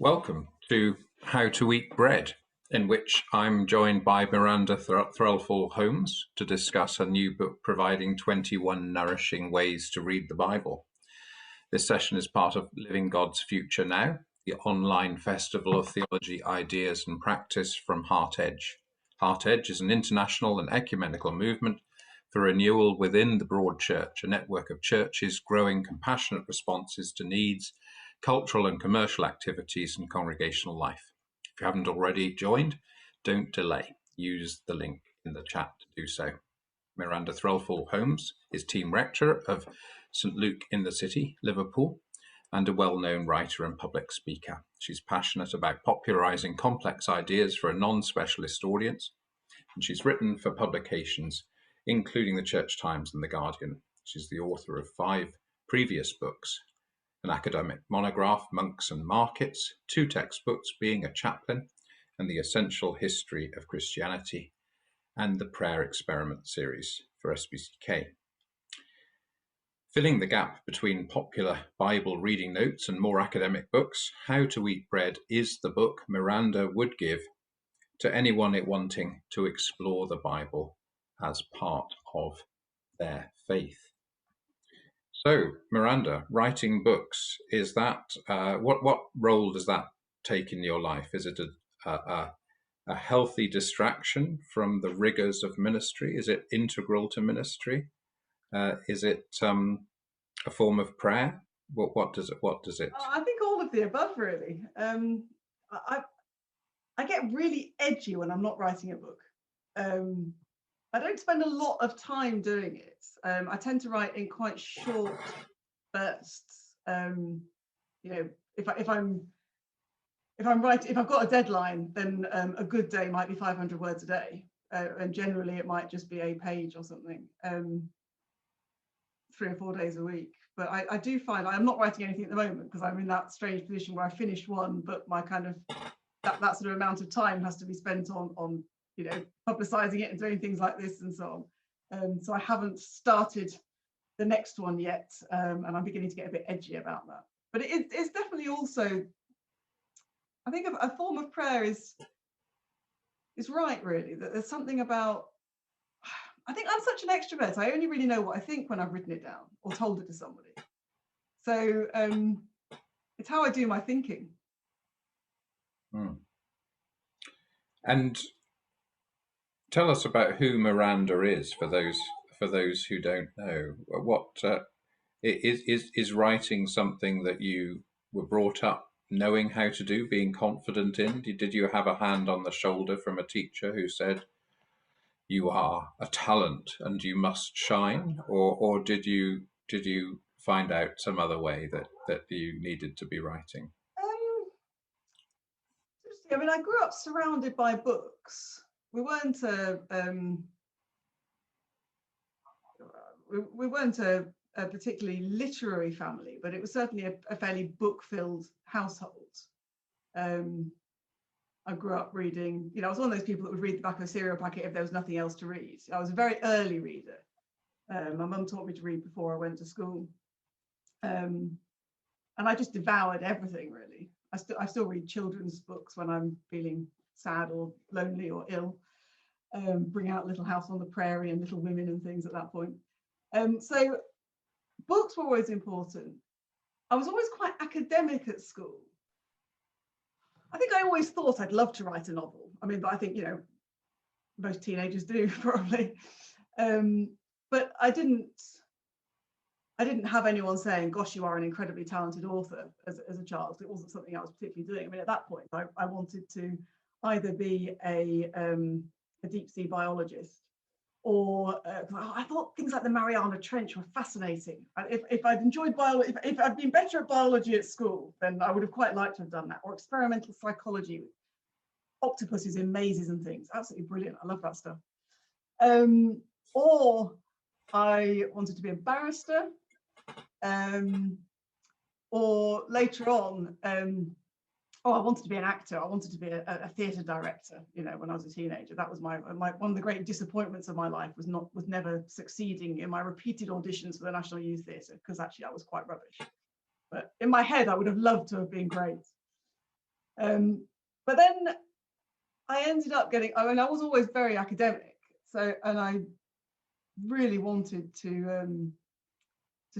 Welcome to How to Eat Bread, in which I'm joined by Miranda Threlfall Holmes to discuss a new book providing 21 nourishing ways to read the Bible. This session is part of Living God's Future Now, the online festival of theology, ideas and practice from Heart Edge. Heart Edge is an international and ecumenical movement for renewal within the broad church, a network of churches growing compassionate responses to needs, cultural and commercial activities, and congregational life. If you haven't already joined, don't delay. Use the link in the chat to do so. Miranda Threlfall Holmes is team rector of St Luke in the City, Liverpool, and a well-known writer and public speaker. She's passionate about popularising complex ideas for a non-specialist audience, and she's written for publications including the Church Times and The Guardian. She's the author of 5 previous books: an academic monograph, Monks and Markets, 2 textbooks, Being a Chaplain, and The Essential History of Christianity, and the Prayer Experiment series for SBCK. Filling the gap between popular Bible reading notes and more academic books, How to Eat Bread is the book Miranda would give to anyone wanting to explore the Bible as part of their faith. So, Miranda, writing books, is that what role does that take in your life? Is it a healthy distraction from the rigors of ministry? Is it integral to ministry? Is it a form of prayer? What does it? I think all of the above, really. I get really edgy when I'm not writing a book. I don't spend a lot of time doing it. I tend to write in quite short bursts. If I've got a deadline, then a good day might be 500 words a day, and generally it might just be a page or something, 3 or 4 days a week. But I do find I'm not writing anything at the moment because I'm in that strange position where I finished one, but my kind of that sort of amount of time has to be spent on publicizing it and doing things like this and so on. So I haven't started the next one yet, and I'm beginning to get a bit edgy about that. But it's definitely also, I think, a form of prayer is right, really. That there's something about, I think I'm such an extrovert. I only really know what I think when I've written it down or told it to somebody. So it's how I do my thinking. And tell us about who Miranda is for those who don't know. What is writing something that you were brought up knowing how to do, being confident in? Did you have a hand on the shoulder from a teacher who said you are a talent and you must shine, or did you find out some other way that you needed to be writing? I mean, I grew up surrounded by books. We weren't a particularly literary family, but it was certainly a fairly book-filled household. I grew up reading, I was one of those people that would read the back of a cereal packet if there was nothing else to read. I was a very early reader. My mum taught me to read before I went to school. And I just devoured everything, really. I still read children's books when I'm feeling sad or lonely or ill. Bring out Little House on the Prairie and Little Women and things at that point. So books were always important. I was always quite academic at school. I think I always thought I'd love to write a novel. I mean, but I think, most teenagers do probably. But I didn't have anyone saying, gosh, you are an incredibly talented author as a child. It wasn't something I was particularly doing. I mean, at that point, I wanted to either be a deep sea biologist, or I thought things like the Mariana Trench were fascinating. If I'd enjoyed biology, if I'd been better at biology at school, then I would have quite liked to have done that. Or experimental psychology, octopuses in mazes and things. Absolutely brilliant. I love that stuff. Or I wanted to be a barrister. Or later on, I wanted to be an actor. I wanted to be a theatre director. When I was a teenager, that was my one of the great disappointments of my life was never succeeding in my repeated auditions for the National Youth Theatre, because actually I was quite rubbish. But in my head, I would have loved to have been great. But then I ended up getting, I mean, I was always very academic. So, and I really wanted to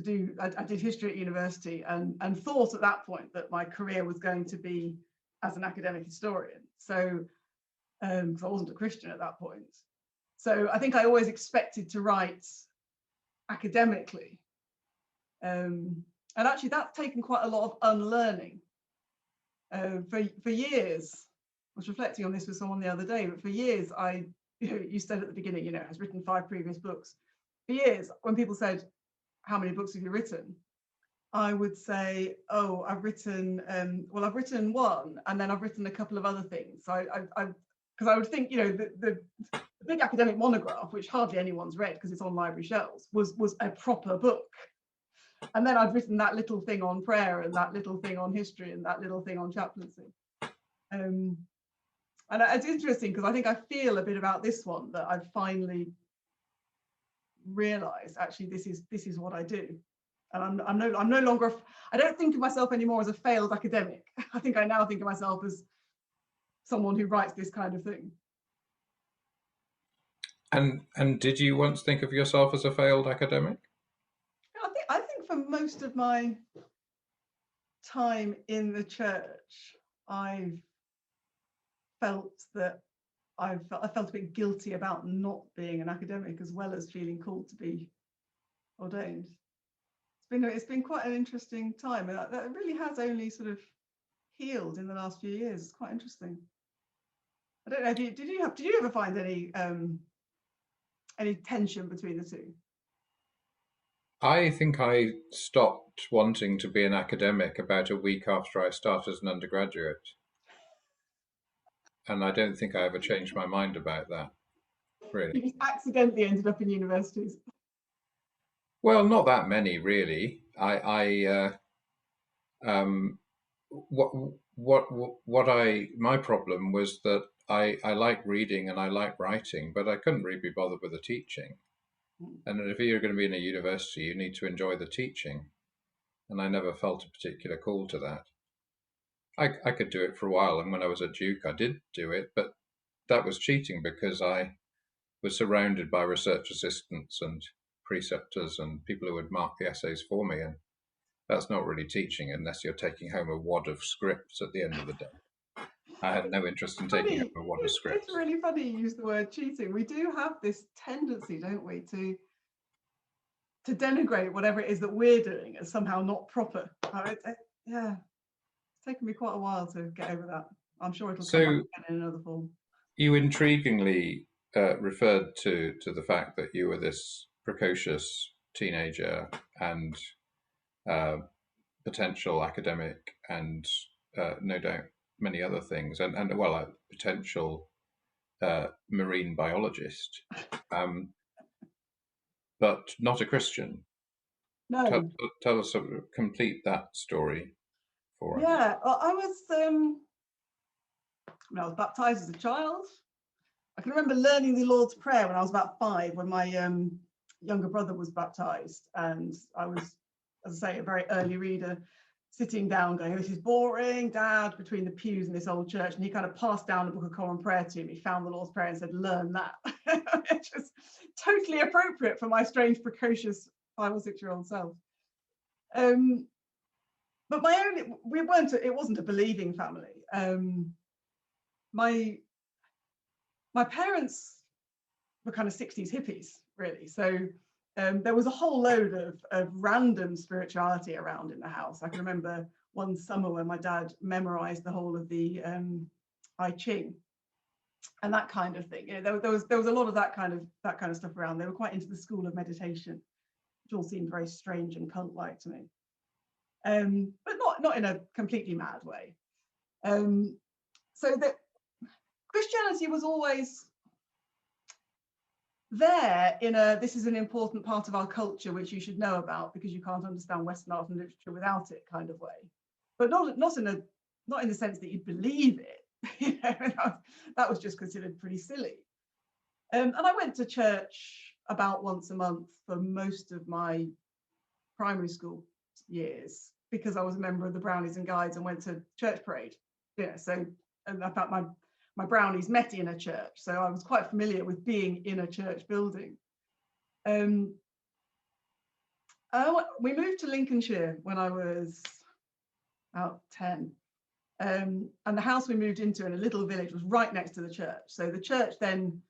do, I did history at university and thought at that point that my career was going to be as an academic historian. So, because I wasn't a Christian at that point. So I think I always expected to write academically. And actually that's taken quite a lot of unlearning. For years, I was reflecting on this with someone the other day, but for years you said at the beginning, has written 5 previous books. For years, when people said, how many books have you written? I would say, oh, I've written, well, I've written 1, and then I've written a couple of other things. So because I would think, the big academic monograph, which hardly anyone's read because it's on library shelves, was a proper book. And then I've written that little thing on prayer and that little thing on history and that little thing on chaplaincy. And it's interesting because I think I feel a bit about this one that I've finally realized actually this is what I do. And I'm no longer, I don't think of myself anymore as a failed academic. I think I now think of myself as someone who writes this kind of thing. And did you once think of yourself as a failed academic? I think for most of my time in the church, I've felt that I felt a bit guilty about not being an academic, as well as feeling called to be ordained. It's been quite an interesting time, and that really has only sort of healed in the last few years. It's quite interesting. I don't know. Did you ever find any tension between the two? I think I stopped wanting to be an academic about a week after I started as an undergraduate. And I don't think I ever changed my mind about that, really. You just accidentally ended up in universities. Well, not that many, really. My problem was that I like reading and I like writing, but I couldn't really be bothered with the teaching. And if you're going to be in a university, you need to enjoy the teaching. And I never felt a particular call to that. I could do it for a while, and when I was at Duke, I did do it, but that was cheating because I was surrounded by research assistants and preceptors and people who would mark the essays for me, and that's not really teaching unless you're taking home a wad of scripts at the end of the day. I had no interest in taking home a wad of scripts. It's really funny you use the word cheating. We do have this tendency, don't we, to denigrate whatever it is that we're doing as somehow not proper. Yeah, it's taken me quite a while to get over that. I'm sure it'll come up again in another form. You intriguingly referred to the fact that you were this precocious teenager and potential academic and no doubt many other things, and well, a potential marine biologist, but not a Christian. No. Tell us, complete that story for us. Yeah, well, I was baptized as a child. I can remember learning the Lord's Prayer when I was about 5, when my younger brother was baptized, and I was, as I say, a very early reader, sitting down going, this is boring, Dad, between the pews in this old church. And he kind of passed down the Book of Common Prayer to me, found the Lord's Prayer and said, learn that. It's just totally appropriate for my strange, precocious 5 or 6-year-old self. But it wasn't a believing family. My parents were kind of 60s hippies, really. So there was a whole load of random spirituality around in the house. I can remember one summer when my dad memorized the whole of the I Ching and that kind of thing. There was a lot of that kind of stuff around. They were quite into the school of meditation, which all seemed very strange and cult-like to me, but not in a completely mad way. So that Christianity was always there this is an important part of our culture which you should know about because you can't understand Western art and literature without it kind of way, but not in the sense that you believe it. That was just considered pretty silly. And I went to church about once a month for most of my primary school years because I was a member of the Brownies and Guides and went to church parade Yeah, so and I thought my brownies met in a church, so I was quite familiar with being in a church building. We moved to Lincolnshire when I was about 10. And the house we moved into in a little village was right next to the church. So the church then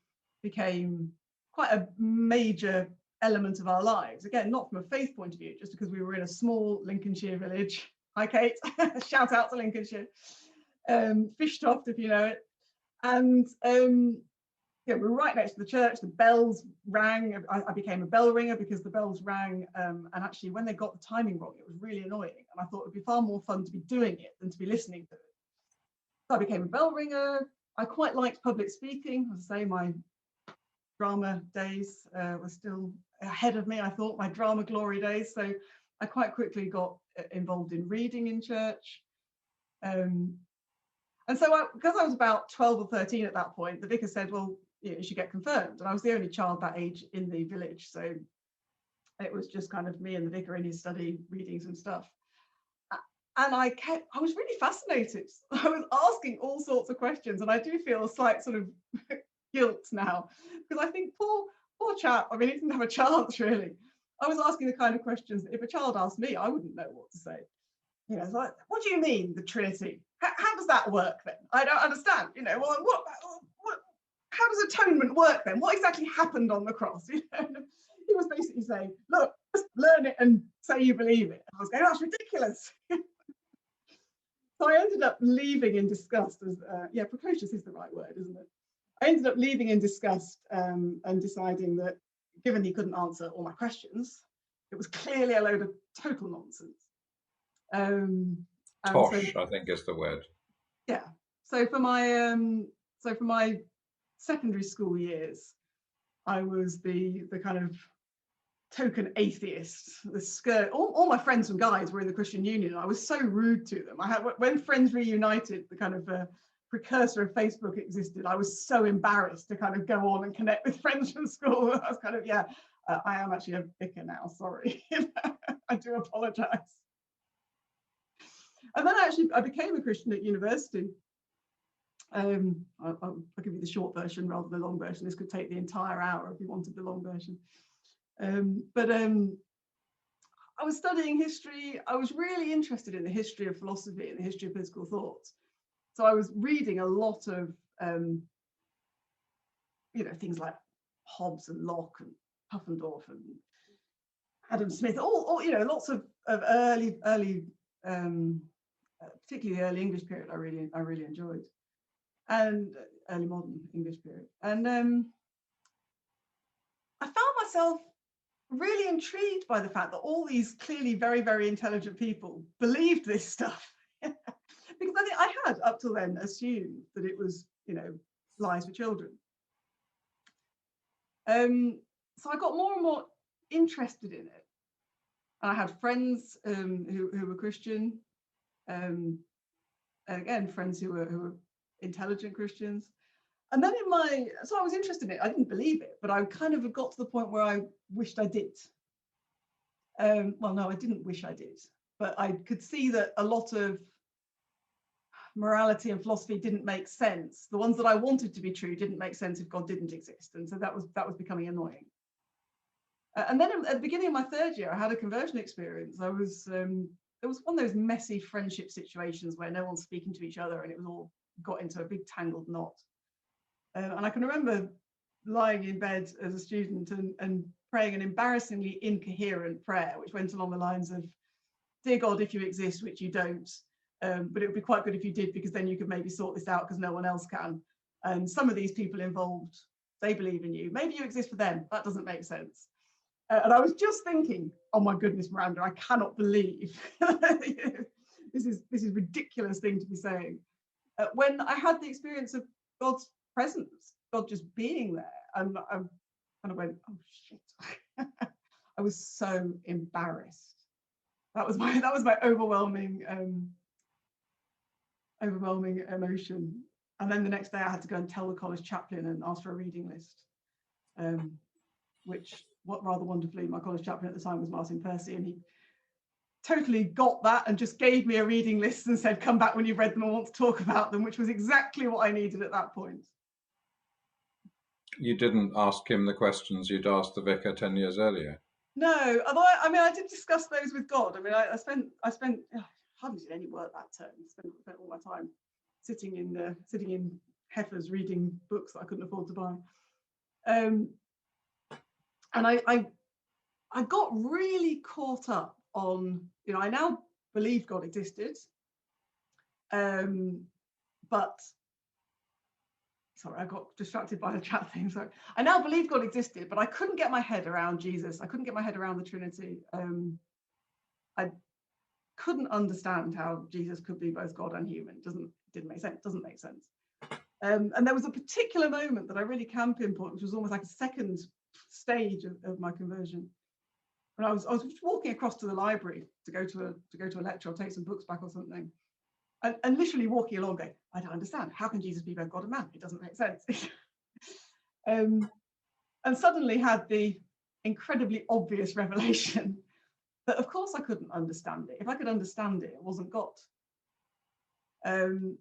became quite a major element of our lives. Again, not from a faith point of view, just because we were in a small Lincolnshire village. Hi, Kate. Shout out to Lincolnshire. Fishtoft, if you know it. And yeah, we were right next to the church. The bells rang. I became a bell ringer because the bells rang. And actually, when they got the timing wrong, it was really annoying. And I thought it would be far more fun to be doing it than to be listening to it. So I became a bell ringer. I quite liked public speaking. As I say, my drama days were still ahead of me. I thought my drama glory days. So I quite quickly got involved in reading in church. And so because I was about 12 or 13 at that point, the vicar said, well, you should get confirmed. And I was the only child that age in the village. So it was just kind of me and the vicar in his study reading some stuff. And I was really fascinated. I was asking all sorts of questions. And I do feel a slight sort of guilt now, because I think poor chap, I mean, he didn't have a chance really. I was asking the kind of questions that if a child asked me, I wouldn't know what to say. You know, it's like, what do you mean, the Trinity? How does that work then? I don't understand. You know, well, how does atonement work then? What exactly happened on the cross? You know, he was basically saying, look, just learn it and say you believe it. I was going, that's ridiculous. So I ended up leaving in disgust. Yeah, precocious is the right word, isn't it? I ended up leaving in disgust and deciding that, given he couldn't answer all my questions, it was clearly a load of total nonsense. Tosh, I think is the word. Yeah. So for my secondary school years, I was the kind of token atheist. The skirt. All my friends and guys were in the Christian Union. And I was so rude to them. When Friends Reunited, the kind of precursor of Facebook existed, I was so embarrassed to kind of go on and connect with friends from school. I was kind of, I am actually a vicar now. Sorry, I do apologise. And then I became a Christian at university. I'll give you the short version rather than the long version. This could take the entire hour if you wanted the long version. But I was studying history. I was really interested in the history of philosophy and the history of political thought. So I was reading a lot of, things like Hobbes and Locke and Puffendorf and Adam Smith, all lots of early, particularly the early English period. I really enjoyed, and early modern English period. And I found myself really intrigued by the fact that all these clearly very, very intelligent people believed this stuff. Because I think I had up till then assumed that it was, lies for children. So I got more and more interested in it. And I had friends who were Christian, again, friends who were intelligent Christians. And then so I was interested in it. I didn't believe it, but I kind of got to the point where I wished I did. Well, no, I didn't wish I did, but I could see that a lot of morality and philosophy didn't make sense. The ones that I wanted to be true didn't make sense if God didn't exist, and so that was becoming annoying. And then at the beginning of my third year, I had a conversion experience. There was one of those messy friendship situations where no one's speaking to each other, and it was all got into a big tangled knot. And I can remember lying in bed as a student and praying an embarrassingly incoherent prayer, which went along the lines of, "Dear God, if you exist, which you don't, but it would be quite good if you did, because then you could maybe sort this out because no one else can. And some of these people involved, they believe in you. Maybe you exist for them. That doesn't make sense." And I was just thinking, oh my goodness, Miranda, I cannot believe this is ridiculous thing to be saying. When I had the experience of God's presence, God just being there, and I kind of went, oh shit. I was so embarrassed. That was my overwhelming emotion. And then the next day I had to go and tell the college chaplain and ask for a reading list, which, rather wonderfully, my college chaplain at the time was Martin Percy, and totally got that and just gave me a reading list and said, come back when you've read them and want to talk about them, which was exactly what I needed at that point. You didn't ask him the questions you'd asked the vicar 10 years earlier. No, although I did discuss those with God. I mean, I spent hardly did any work that term. Spent all my time sitting in heifers reading books that I couldn't afford to buy. And I got really caught up on, I now believe God existed, but sorry, I got distracted by the chat thing. So I now believe God existed, but I couldn't get my head around Jesus. I couldn't get my head around the Trinity. I couldn't understand how Jesus could be both God and human. Didn't make sense. Doesn't make sense. And there was a particular moment that I really can pinpoint, which was almost like a second stage of my conversion. And I was walking across to the library to go to a lecture or take some books back or something. And literally walking along going, I don't understand. How can Jesus be both God and man? It doesn't make sense. And suddenly had the incredibly obvious revelation that, of course, I couldn't understand it. If I could understand it, it wasn't God. And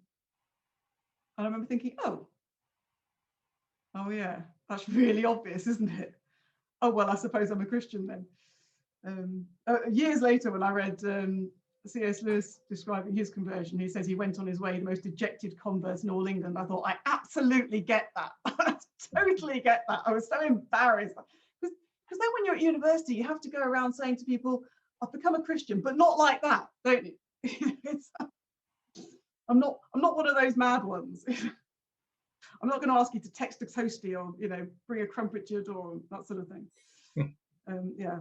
I remember thinking, oh yeah, that's really obvious, isn't it? Oh, well, I suppose I'm a Christian then. Years later, when I read C.S. Lewis describing his conversion, he says he went on his way, the most dejected convert in all England. I thought, I absolutely get that. I totally get that. I was so embarrassed. Because then when you're at university, you have to go around saying to people, I've become a Christian, but not like that, don't you? I'm not one of those mad ones. I'm not going to ask you to text a toasty or, bring a crumpet to your door, that sort of thing. Yeah.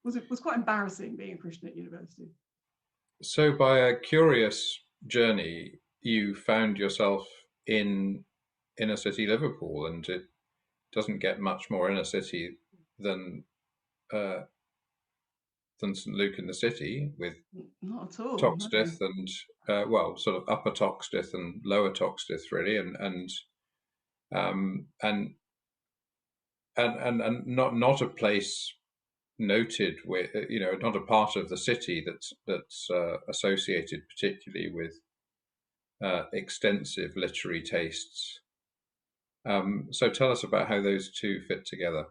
It was quite embarrassing being a Christian at university. So by a curious journey, you found yourself in inner city Liverpool, and it doesn't get much more inner city than St Luke in the City, with not at all, Toxteth no. And sort of upper Toxteth and lower Toxteth, really, and not a place noted with, not a part of the city that's associated particularly with extensive literary tastes. So tell us about how those two fit together.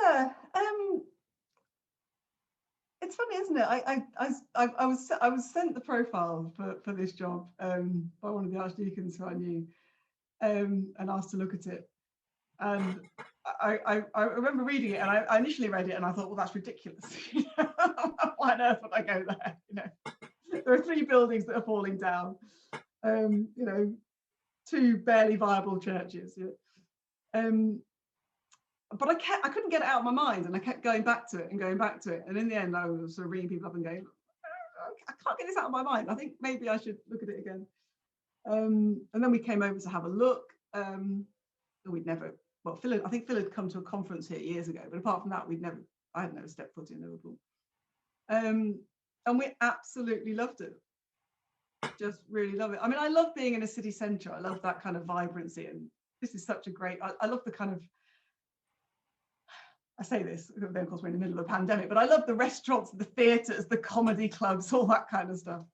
Yeah, it's funny, isn't it? I was sent the profile for this job by one of the archdeacons who I knew, and asked to look at it. And I remember reading it, and I initially read it, and I thought, well, that's ridiculous. Why on earth would I go there? There are 3 buildings that are falling down. 2 barely viable churches. But I couldn't get it out of my mind, and I kept going back to it and going back to it. And in the end, I was sort of ringing people up and going, I can't get this out of my mind. I think maybe I should look at it again. And then we came over to have a look. I think Phil had come to a conference here years ago, but apart from that, I had never stepped foot in Liverpool. And we absolutely loved it. Just really love it. I mean, I love being in a city centre. I love that kind of vibrancy, and this is such a great, I love the kind of, I say this, then of course we're in the middle of a pandemic, but I love the restaurants, the theatres, the comedy clubs, all that kind of stuff.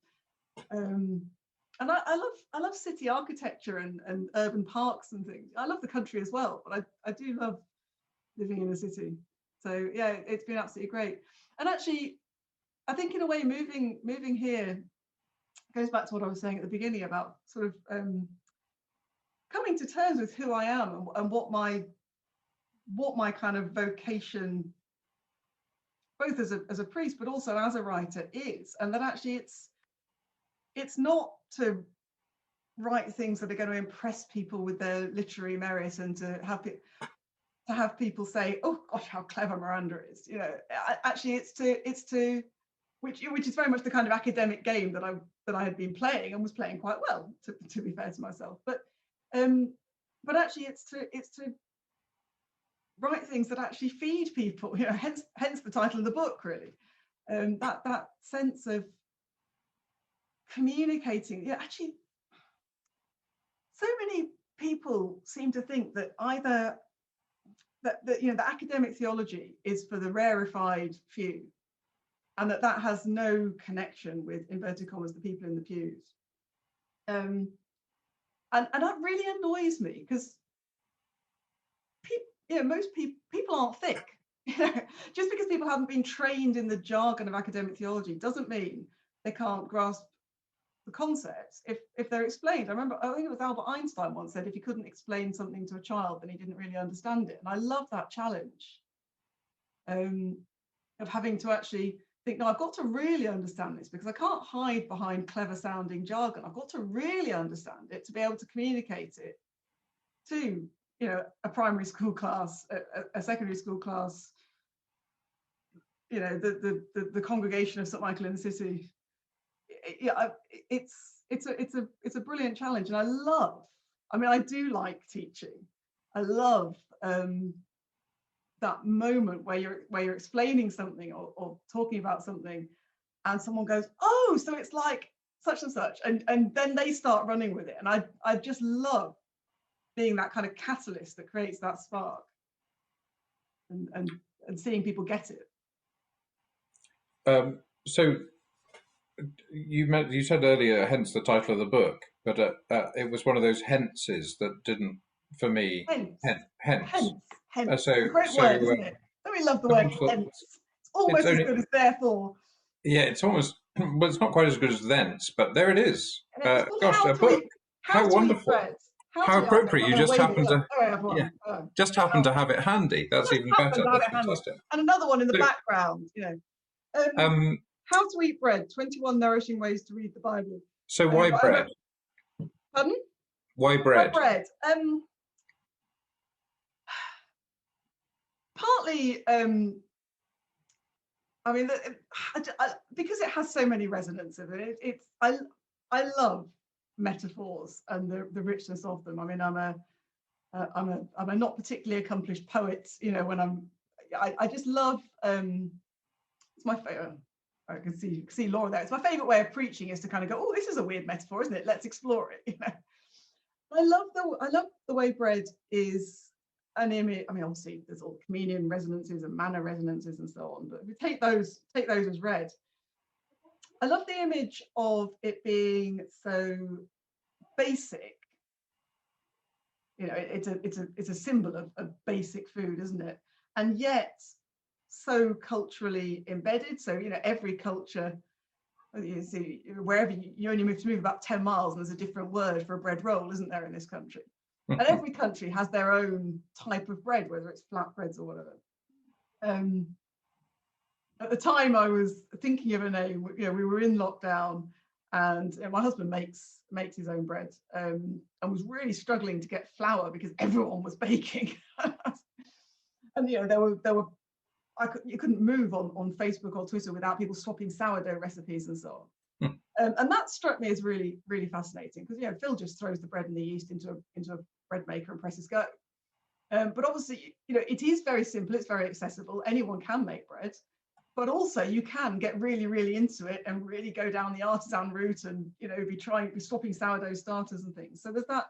And I love city architecture and urban parks and things. I love the country as well, but I do love living in a city. So yeah, it's been absolutely great. And actually, I think in a way moving here goes back to what I was saying at the beginning about sort of coming to terms with who I am and what my kind of vocation, both as a priest but also as a writer, is, and that actually it's not to write things that are going to impress people with their literary merit and to have people say, oh gosh, how clever Miranda is. Actually it's to which is very much the kind of academic game that I had been playing and was playing quite well, to be fair to myself. But actually it's to write things that actually feed people, hence the title of the book, really. That sense of communicating. Actually, so many people seem to think that either the academic theology is for the rarefied few, and that has no connection with, inverted commas, the people in the pews. And that really annoys me, because most people aren't thick. Just because people haven't been trained in the jargon of academic theology doesn't mean they can't grasp the concepts if they're explained. I think it was Albert Einstein once said if he couldn't explain something to a child, then he didn't really understand it. And I love that challenge of having to actually think, no, I've got to really understand this, because I can't hide behind clever sounding jargon. I've got to really understand it to be able to communicate it to a primary school class, a secondary school class, the congregation of St Michael in the City. It's a brilliant challenge, and I do like teaching. I love that moment where you're explaining something or talking about something, and someone goes, oh, so it's like such and such, and then they start running with it, and I just love being that kind of catalyst that creates that spark, and seeing people get it. So you said earlier, hence the title of the book, but it was one of those hences that didn't, for me, hence. Great word, isn't it? Don't we love the word hence? It's almost as good as therefore. Yeah, it's almost, well, it's not quite as good as thence, but there it is. Gosh, a book. How wonderful. How appropriate. You just happen to have it handy. That's even better. That's fantastic. And another one in the background, How to Eat Bread, 21 Nourishing Ways to Read the Bible. So why bread? Pardon? Why bread? Why bread? Partly, because it has so many resonances. I love metaphors and the richness of them. I mean, I'm a not particularly accomplished poet. I just love. It's my favorite. I can see Laura there. It's my favorite way of preaching is to kind of go, oh, this is a weird metaphor, isn't it? Let's explore it. I love the way bread is an image. I mean, obviously there's all communion resonances and manna resonances and so on, but if we take those as read, I love the image of it being so basic. It's a symbol of basic food, isn't it? And yet so culturally embedded. So every culture, you see, wherever you only move about 10 miles and there's a different word for a bread roll, isn't there, in this country? And every country has their own type of bread, whether it's flatbreads or whatever. At the time I was thinking of a name, we were in lockdown, and my husband makes his own bread, and was really struggling to get flour because everyone was baking. And there were you couldn't move on Facebook or Twitter without people swapping sourdough recipes and so on. And that struck me as really, really fascinating, because Phil just throws the bread and the yeast into a bread maker and presses go. But obviously, it is very simple, it's very accessible, anyone can make bread, but also you can get really, really into it and really go down the artisan route and be swapping sourdough starters and things. So there's that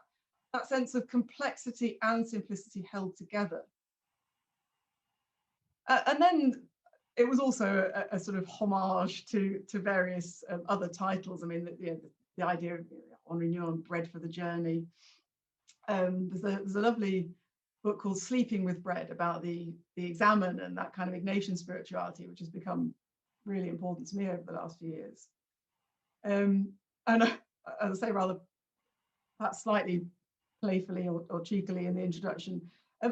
sense of complexity and simplicity held together. And then it was also a sort of homage to various other titles. I mean, the idea of honouring you on Bread for the Journey. There's a lovely book called Sleeping with Bread about the examen and that kind of Ignatian spirituality, which has become really important to me over the last few years. And as I say, rather perhaps slightly playfully or cheekily in the introduction,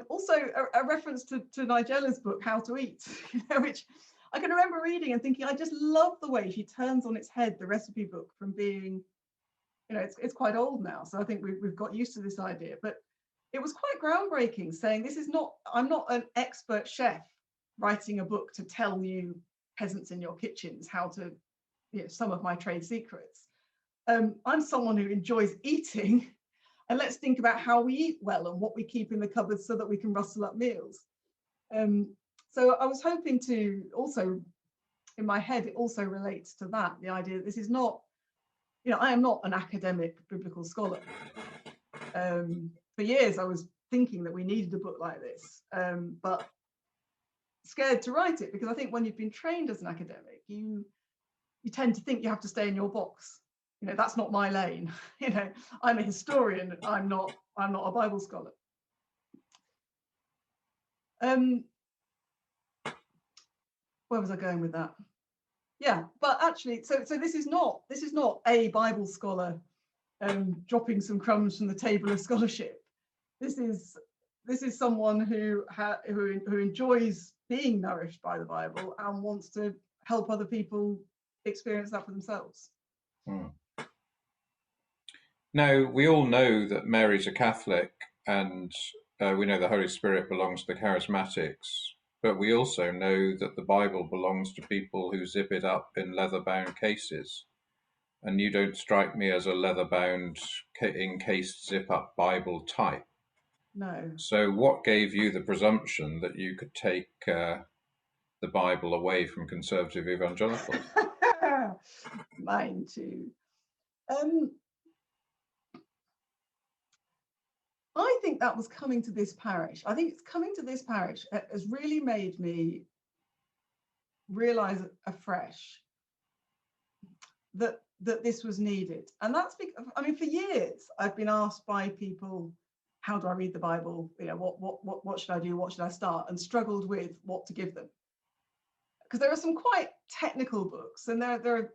also a reference to Nigella's book, How to Eat, which I can remember reading and thinking, I just love the way she turns on its head the recipe book from being, it's quite old now, so I think we've got used to this idea, but it was quite groundbreaking, saying I'm not an expert chef writing a book to tell you peasants in your kitchens how to, some of my trade secrets. I'm someone who enjoys eating. And let's think about how we eat well and what we keep in the cupboards so that we can rustle up meals. So I was hoping to also, in my head, it also relates to that, the idea that this is not, I am not an academic biblical scholar. For years, I was thinking that we needed a book like this, but scared to write it, because I think when you've been trained as an academic, you tend to think you have to stay in your box. You know, that's not my lane. You know, I'm a historian. I'm not a Bible scholar. Where was I going with that? Yeah, but actually, so this is not a Bible scholar dropping some crumbs from the table of scholarship. This is someone who enjoys being nourished by the Bible and wants to help other people experience that for themselves. Now, we all know that Mary's a Catholic, and we know the Holy Spirit belongs to the Charismatics, but we also know that the Bible belongs to people who zip it up in leather-bound cases. And you don't strike me as a leather-bound, encased zip-up Bible type. No. So what gave you the presumption that you could take the Bible away from conservative evangelicals? Mine too. I think that was coming to this parish. I think it's coming to this parish has really made me realise afresh that this was needed. And that's because, I mean, for years I've been asked by people, how do I read the Bible? You know, what should I do? What should I start? And struggled with what to give them. Because there are some quite technical books, and there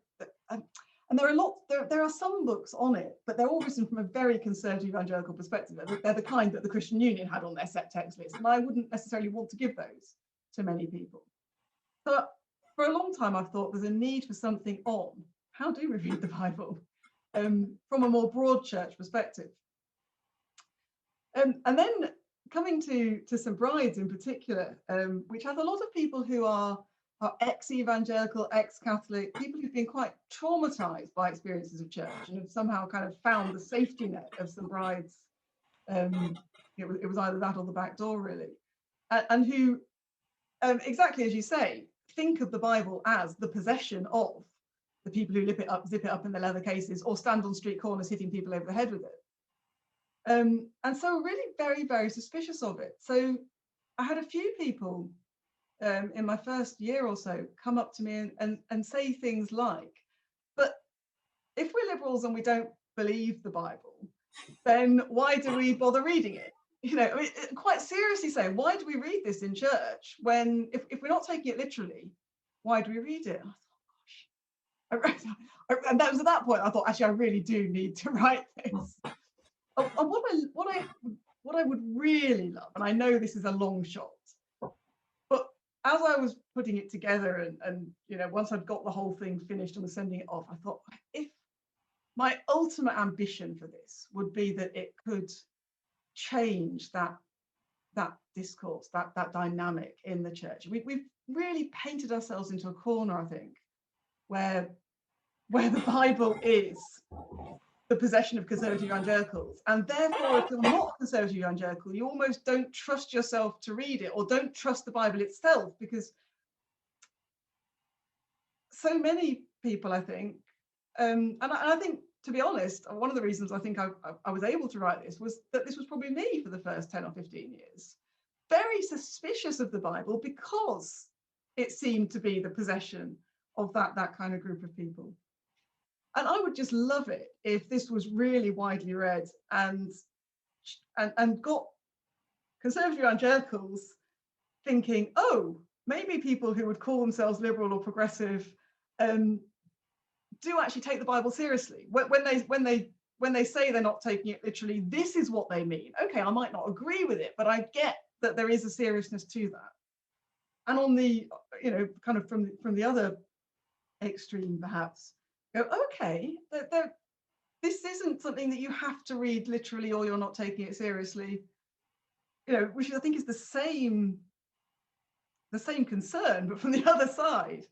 are some books on it, but they're all written from a very conservative evangelical perspective. They're the kind that the Christian Union had on their set text list, and I wouldn't necessarily want to give those to many people. But for a long time, I've thought there's a need for something on how do we read the Bible from a more broad church perspective. And then coming to St. Bride's in particular, which has a lot of people who are ex-evangelical, ex-Catholic, people who've been quite traumatized by experiences of church and have somehow kind of found the safety net of St. Bride's. It was either that or the back door, really. And who, exactly as you say, think of the Bible as the possession of the people who zip it up in the leather cases or stand on street corners hitting people over the head with it. And so really very, very suspicious of it. So I had a few people in my first year or so come up to me and say things like, but if we're liberals and we don't believe the Bible, then why do we bother reading it? You know, I mean, quite seriously saying, why do we read this in church when if we're not taking it literally, why do we read it? And I thought, gosh, and that was at that point I thought, actually, I really do need to write this. And what I would really love, and I know this is a long shot, but as I was putting it together and you know, once I'd got the whole thing finished and was sending it off, I thought, if my ultimate ambition for this would be that it could change that discourse, that dynamic in the church. We've really painted ourselves into a corner, I think, where the Bible is the possession of conservative evangelicals, and therefore if you're not a conservative evangelical, you almost don't trust yourself to read it or don't trust the Bible itself, because so many people, I think, and I think, to be honest, one of the reasons I think I was able to write this was that this was probably me for the first 10 or 15 years, very suspicious of the Bible because it seemed to be the possession of that kind of group of people. And I would just love it if this was really widely read and got conservative evangelicals thinking, oh, maybe people who would call themselves liberal or progressive do actually take the Bible seriously. When they say they're not taking it literally, this is what they mean. Okay, I might not agree with it, but I get that there is a seriousness to that. And on the, you know, kind of from the other extreme, perhaps, go, okay, this isn't something that you have to read literally or you're not taking it seriously, you know, which I think is the same concern, but from the other side,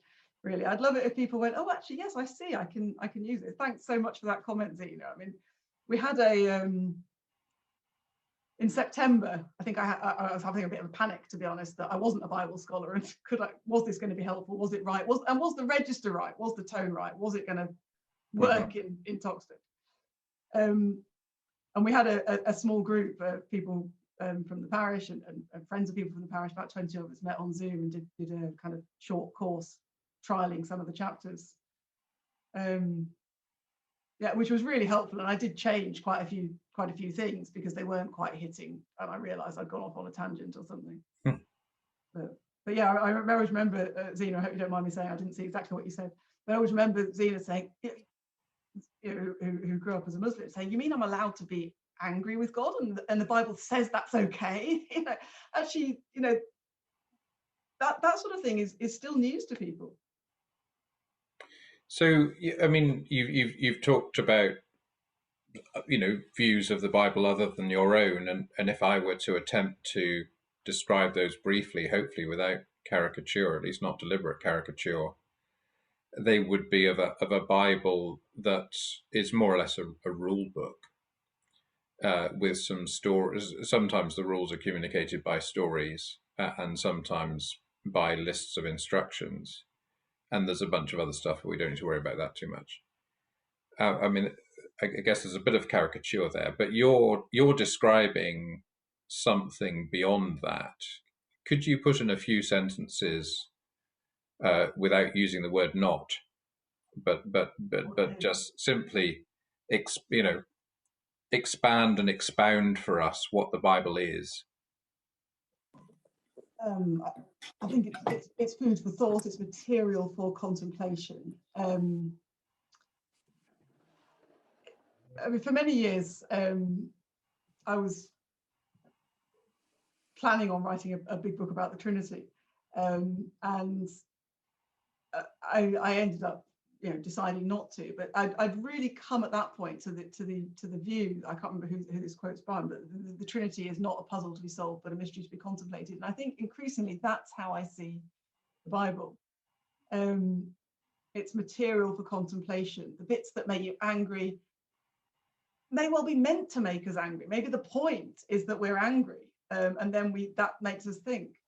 really. I'd love it if people went, oh, actually, yes, I see, I can use it. Thanks so much for that comment, Zena. I mean, we had in September, I think I was having a bit of a panic, to be honest, that I wasn't a Bible scholar, and was this going to be helpful? Was it right? Was the register right? Was the tone right? Was it going to work in Toxteth? And we had a small group of people from the parish and friends of people from the parish. About 20 of us met on Zoom and did a kind of short course trialing some of the chapters. Yeah, which was really helpful, and I did change quite a few things because they weren't quite hitting, and I realised I'd gone off on a tangent or something. But yeah, I always remember Zena. I hope you don't mind me saying I didn't see exactly what you said, but I always remember Zena saying, who grew up as a Muslim, saying, "You mean I'm allowed to be angry with God, and the Bible says that's okay?" Actually, that sort of thing is still news to people. So, I mean, you've talked about views of the Bible other than your own, and if I were to attempt to describe those briefly, hopefully without caricature, at least not deliberate caricature, they would be of a Bible that is more or less a rule book with some stories. Sometimes the rules are communicated by stories, and sometimes by lists of instructions. And there's a bunch of other stuff, but we don't need to worry about that too much. I mean, I guess there's a bit of caricature there, but you're describing something beyond that. Could you put in a few sentences without using the word "not," but just simply, expand and expound for us what the Bible is? I think it's food for thought. It's material for contemplation. I mean, for many years, I was planning on writing a big book about the Trinity, and I ended up, deciding not to. But I'd really come at that point to the view. I can't remember who this quote's from, but the Trinity is not a puzzle to be solved, but a mystery to be contemplated. And I think increasingly that's how I see the Bible. It's material for contemplation. The bits that make you angry may well be meant to make us angry. Maybe the point is that we're angry, and then that makes us think.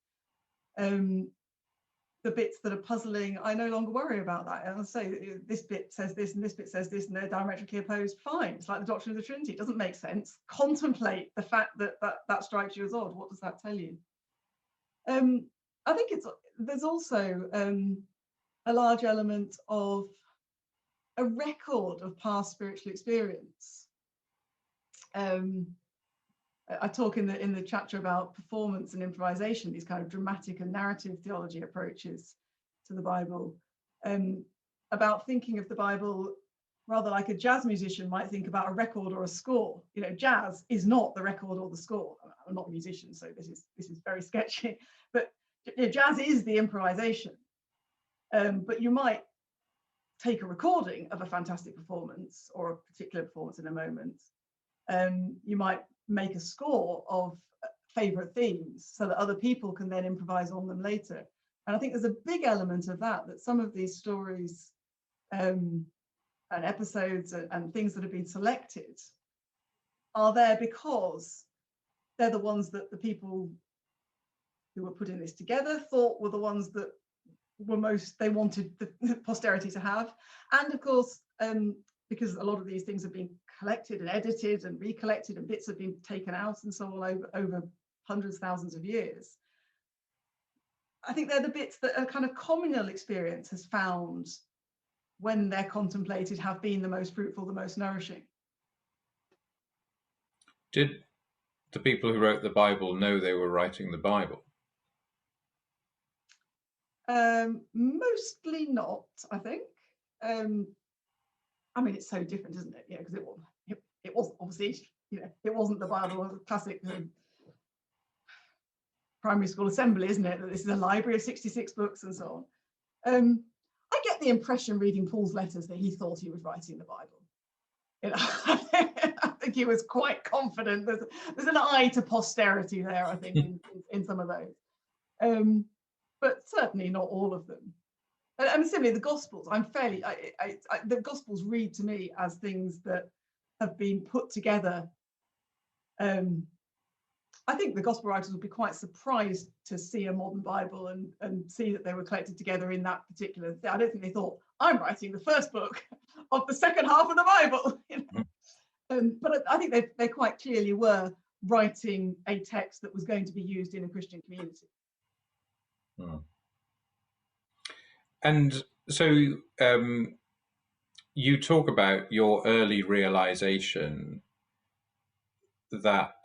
The bits that are puzzling, I no longer worry about that. And I'll say this bit says this and this bit says this, and they're diametrically opposed. Fine, it's like the doctrine of the Trinity. It doesn't make sense. Contemplate the fact that strikes you as odd. What does that tell you? I think there's also a large element of a record of past spiritual experience. I talk in the chapter about performance and improvisation, these kind of dramatic and narrative theology approaches to the Bible, about thinking of the Bible rather like a jazz musician might think about a record or a score. Jazz is not the record or the score. I'm not a musician, so this is very sketchy, but jazz is the improvisation. But you might take a recording of a fantastic performance or a particular performance in a moment. You might make a score of favorite themes so that other people can then improvise on them later. And I think there's a big element of that some of these stories and episodes and things that have been selected are there because they're the ones that the people who were putting this together thought were the ones that were they wanted the posterity to have. And of course, because a lot of these things have been collected and edited and recollected, and bits have been taken out and so on over hundreds, thousands of years. I think they're the bits that a kind of communal experience has found, when they're contemplated, have been the most fruitful, the most nourishing. Did the people who wrote the Bible know they were writing the Bible? Mostly not, I think. I mean, it's so different, isn't it? Because it wasn't obviously, it wasn't the Bible of the classic primary school assembly, isn't it? That this is a library of 66 books and so on. I get the impression reading Paul's letters that he thought he was writing the Bible. I think he was quite confident. There's an eye to posterity there, I think, in some of those. But certainly not all of them. And similarly, the Gospels, the Gospels read to me as things that have been put together. I think the Gospel writers would be quite surprised to see a modern Bible and see that they were collected together in that particular thing. I don't think they thought, I'm writing the first book of the second half of the Bible. But I think they quite clearly were writing a text that was going to be used in a Christian community. Hmm. And so you talk about your early realization that,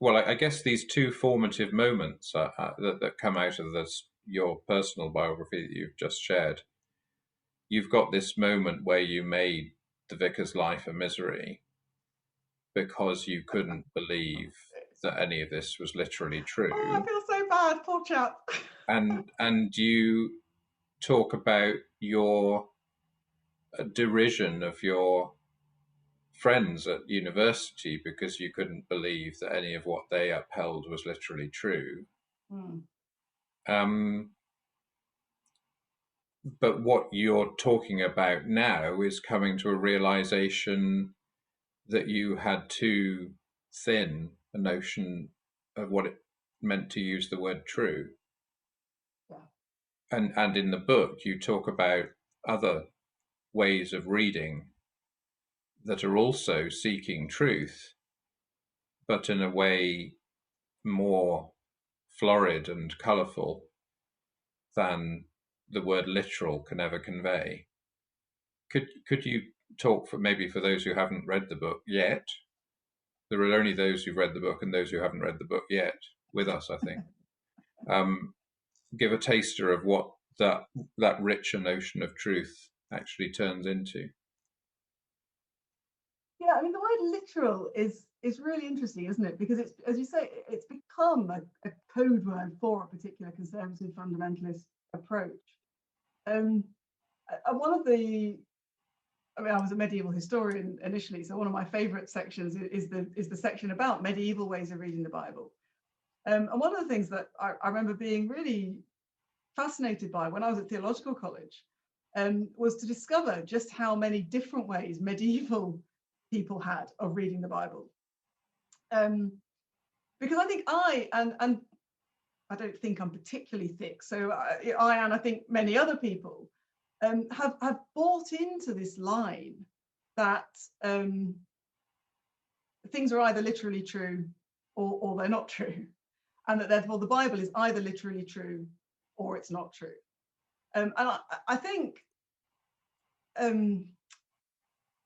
well, I guess these two formative moments that come out of your personal biography that you've just shared. You've got this moment where you made the vicar's life a misery because you couldn't believe that any of this was literally true. Oh, I feel so bad, poor chap. And you talk about your derision of your friends at university because you couldn't believe that any of what they upheld was literally true. Mm. But what you're talking about now is coming to a realization that you had too thin a notion of what it meant to use the word true. Yeah. And in the book, you talk about other ways of reading that are also seeking truth, but in a way more florid and colourful than the word literal can ever convey. Could you talk for those who haven't read the book yet? There are only those who've read the book and those who haven't read the book yet with us, I think. Give a taster of what that richer notion of truth actually turns into. Yeah, I mean, the word literal is really interesting, isn't it? Because it's, as you say, it's become a code word for a particular conservative fundamentalist approach. And one of the, I mean, I was a medieval historian initially, so one of my favourite sections is the section about medieval ways of reading the Bible. And one of the things that I remember being really fascinated by when I was at theological college was to discover just how many different ways medieval people had of reading the Bible. Because I think and I don't think I'm particularly thick, so I think many other people have bought into this line that things are either literally true or they're not true, and that therefore the Bible is either literally true or it's not true. And I think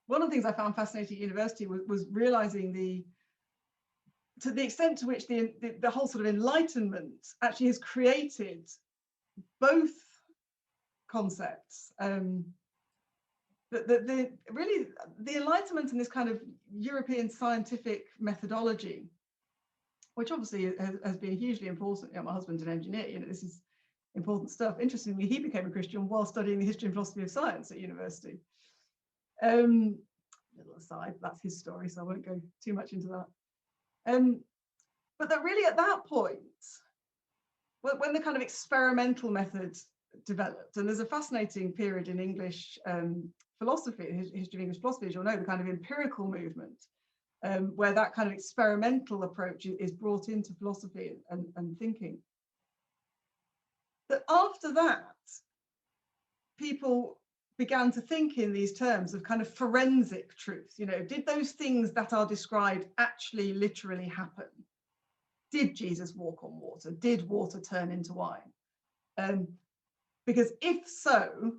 one of the things I found fascinating at university was realizing to the extent to which the whole sort of Enlightenment actually has created both concepts. Really the Enlightenment and this kind of European scientific methodology, which obviously has been hugely important. You know, my husband's an engineer, you know, this is important stuff. Interestingly, he became a Christian while studying the history and philosophy of science at university. Little aside, that's his story, so I won't go too much into that. But that really at that point, when the kind of experimental method developed, and there's a fascinating period in English philosophy, the history of English philosophy, as you'll know, the kind of empirical movement, where that kind of experimental approach is brought into philosophy and thinking. That after that, people began to think in these terms of kind of forensic truth. You know, did those things that are described actually literally happen? Did Jesus walk on water? Did water turn into wine? Because if so,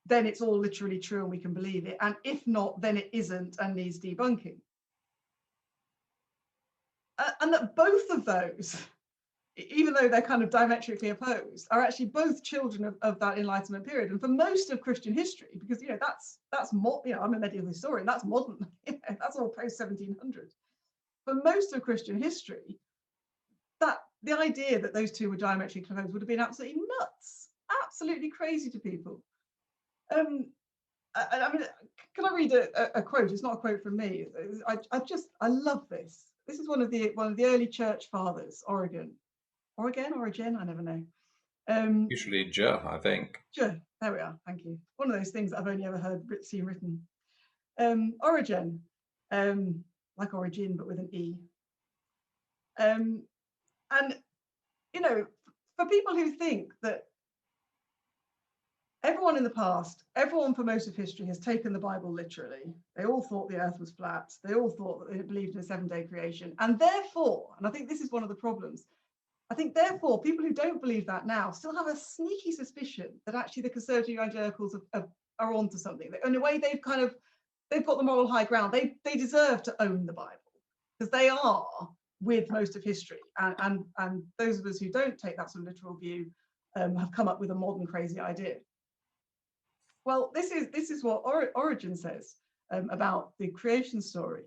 then it's all literally true and we can believe it. And if not, then it isn't and needs debunking. And that both of those, even though they're kind of diametrically opposed, are actually both children of that Enlightenment period. And for most of Christian history, because you know that's more, you know, I'm a medieval historian, that's modern, you know, that's all post 1700. For most of Christian history, that the idea that those two were diametrically opposed would have been absolutely nuts, absolutely crazy to people. I mean, can I read a quote? It's not a quote from me. I love this. This is one of the early church fathers, Origen, I never know. Usually J, I think. Sure, there we are. Thank you. One of those things that I've only ever heard seen written. Origen, like origin but with an E. And you know, for people who think that everyone in the past, everyone for most of history has taken the Bible literally. They all thought the earth was flat. They all thought that they believed in a 7-day creation. And therefore, and I think this is one of the problems, I think therefore people who don't believe that now still have a sneaky suspicion that actually the conservative evangelicals are onto something. In a way, they've got the moral high ground. They deserve to own the Bible because they are with most of history. And those of us who don't take that sort of literal view have come up with a modern crazy idea. Well, this is what Origen says about the creation story.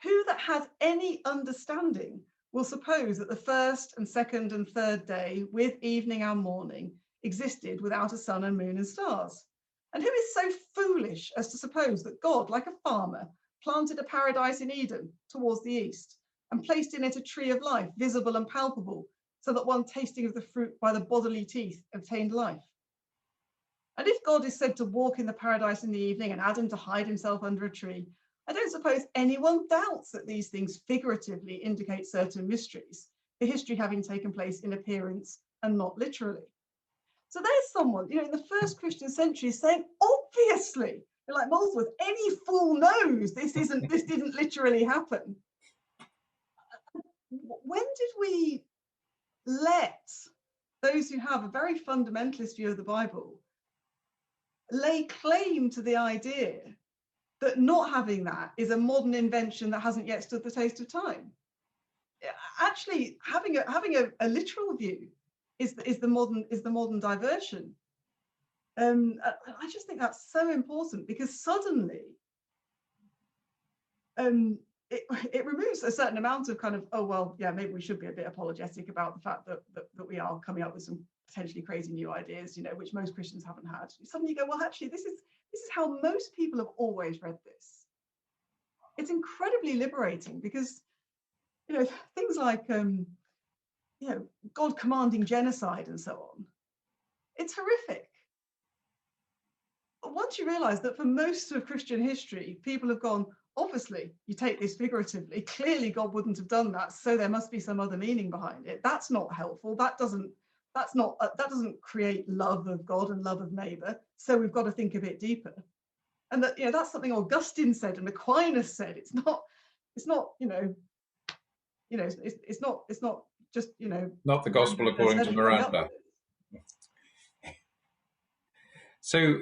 Who that has any understanding will suppose that the first and second and third day, with evening and morning, existed without a sun and moon and stars? And who is so foolish as to suppose that God, like a farmer, planted a paradise in Eden towards the east and placed in it a tree of life, visible and palpable, so that one tasting of the fruit by the bodily teeth obtained life? And if God is said to walk in the paradise in the evening and Adam to hide himself under a tree, I don't suppose anyone doubts that these things figuratively indicate certain mysteries, the history having taken place in appearance and not literally. So there's someone, in the first Christian century saying, obviously, like Molesworth, any fool knows this didn't literally happen. When did we let those who have a very fundamentalist view of the Bible lay claim to the idea that not having that is a modern invention that hasn't yet stood the test of time? Actually, having a literal view is the modern diversion. I just think that's so important, because suddenly it removes a certain amount of kind of, oh well, yeah, maybe we should be a bit apologetic about the fact that we are coming up with some potentially crazy new ideas, which most Christians haven't had. Suddenly you go, well, actually, this is how most people have always read this. It's incredibly liberating, because things like God commanding genocide and so on, it's horrific. But once you realize that for most of Christian history, people have gone, obviously, you take this figuratively, clearly God wouldn't have done that, so there must be some other meaning behind it. That's not helpful. That doesn't create love of God and love of neighbor. So we've got to think a bit deeper. And that's something Augustine said and Aquinas said. It's not just not the gospel according to Miranda. So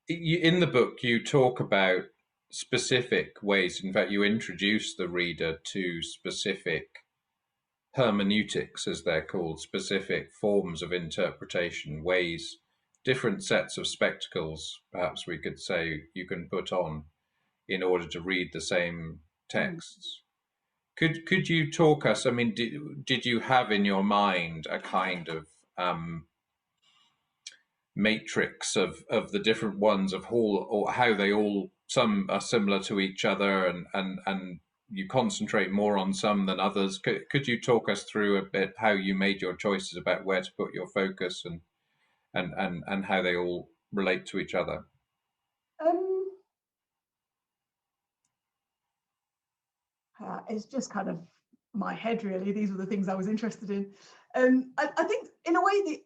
in the book, you talk about specific ways. In fact, you introduce the reader to specific hermeneutics, as they're called, specific forms of interpretation, ways, different sets of spectacles, perhaps we could say, you can put on in order to read the same texts. Could you talk us? I mean, did you have in your mind a kind of matrix of the different ones of how they all, some are similar to each other, and you concentrate more on some than others? Could you talk us through a bit how you made your choices about where to put your focus and how they all relate to each other? It's just kind of my head, really. These were the things I was interested in. I think, in a way,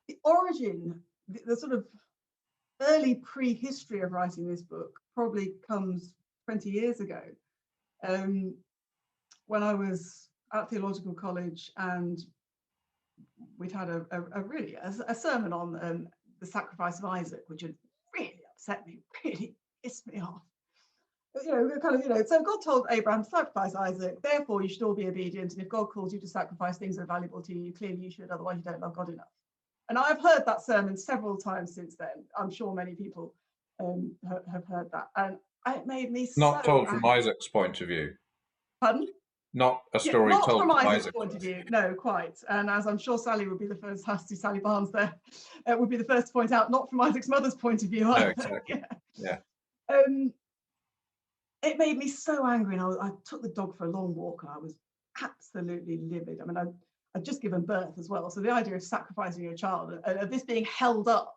the origin, the sort of early prehistory of writing this book probably comes 20 years ago, when I was at theological college, and we'd had a sermon on the sacrifice of Isaac, which had really upset me, really pissed me off. So God told Abraham to sacrifice Isaac, therefore you should all be obedient, and if God calls you to sacrifice things that are valuable to you, clearly you should, otherwise you don't love God enough. And I've heard that sermon several times since then. I'm sure many people have heard that, and it made me not so told from angry. Isaac's point of view. Pardon? Not a story not told from Isaac's Isaac's point of view, no, quite. And as I'm sure Sally would be the first, Sally Barnes there, would be the first to point out, not from Isaac's mother's point of view. No, exactly. Yeah. It made me so angry, and I took the dog for a long walk, and I was absolutely livid. I mean, I'd just given birth as well, so the idea of sacrificing your child, of this being held up